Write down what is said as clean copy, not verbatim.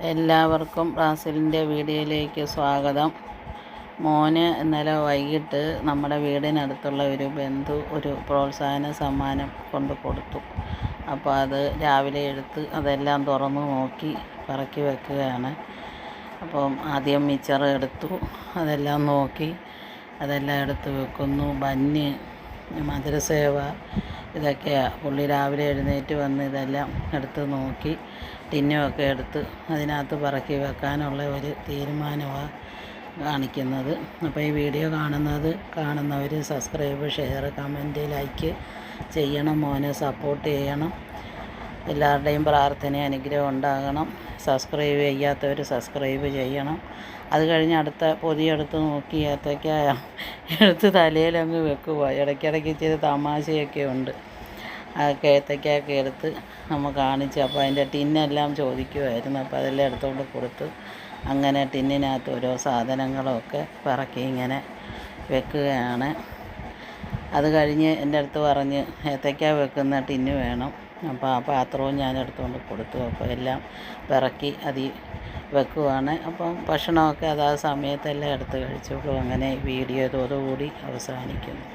എല്ലാവർക്കും റാസിലിൻ്റെ വീഡിയോയിലേക്ക് സ്വാഗതം. മോന് ഇന്നലെ വൈകിട്ട് നമ്മുടെ വീടിനടുത്തുള്ള ഒരു ബന്ധു ഒരു പ്രോത്സാഹന സമ്മാനം കൊണ്ട് കൊടുത്തു. അപ്പോൾ അത് രാവിലെ എടുത്ത് അതെല്ലാം തുറന്നു നോക്കി പറക്കി വെക്കുകയാണ്. അപ്പം ആദ്യം മിച്ചർ എടുത്തു, അതെല്ലാം നോക്കി അതെല്ലാം എടുത്ത് വെക്കുന്നു. ബന്ന്, മധുരസേവ, ഇതൊക്കെയാണ് പുള്ളി രാവിലെ എഴുന്നേറ്റ് വന്ന് ഇതെല്ലാം എടുത്ത് നോക്കി ടിന്നുമൊക്കെ എടുത്ത് അതിനകത്ത് പറക്കി വെക്കാനുള്ള ഒരു തീരുമാനമാണ് കാണിക്കുന്നത്. അപ്പോൾ ഈ വീഡിയോ കാണുന്നവർ സബ്സ്ക്രൈബ്, ഷെയർ, കമൻറ്റ്, ലൈക്ക് ചെയ്യണം. മോനെ സപ്പോർട്ട് ചെയ്യണം. എല്ലാവരുടെയും പ്രാർത്ഥന അനുഗ്രഹം ഉണ്ടാകണം. സബ്സ്ക്രൈബ് ചെയ്യാത്തവർ സബ്സ്ക്രൈബ് ചെയ്യണം. അത് കഴിഞ്ഞ് അടുത്ത പൊതിയെടുത്ത് നോക്കി ഏത്തയ്ക്ക എടുത്ത് തലയിലങ്ങ് വെക്കുക. ഇടയ്ക്കിടയ്ക്ക് ഇച്ചിരി തമാശയൊക്കെ ഉണ്ട്. ഏത്തയ്ക്കൊക്കെ എടുത്ത് നമ്മൾ കാണിച്ച് അപ്പോൾ അതിൻ്റെ ടിന്നെല്ലാം ചോദിക്കുമായിരുന്നു. അപ്പോൾ അതെല്ലാം എടുത്തുകൊണ്ട് കൊടുത്ത് അങ്ങനെ ടിന്നിനകത്ത് ഓരോ സാധനങ്ങളൊക്കെ പറക്കി ഇങ്ങനെ വെക്കുകയാണ്. അത് കഴിഞ്ഞ് എൻ്റെ അടുത്ത് പറഞ്ഞ് ഏത്തയ്ക്ക വെക്കുന്ന ടിന്ന് വേണം. അപ്പോൾ ആ പാത്രവും ഞാൻ എടുത്തുകൊണ്ട് കൊടുത്തു. അപ്പോൾ എല്ലാം പിറക്കി അതിൽ വെക്കുവാണ്. അപ്പം ഭക്ഷണമൊക്കെ അതാ സമയത്തെല്ലാം എടുത്ത് കഴിച്ചോളൂ. അങ്ങനെ വീഡിയോ ഇതോടുകൂടി അവസാനിക്കുന്നു.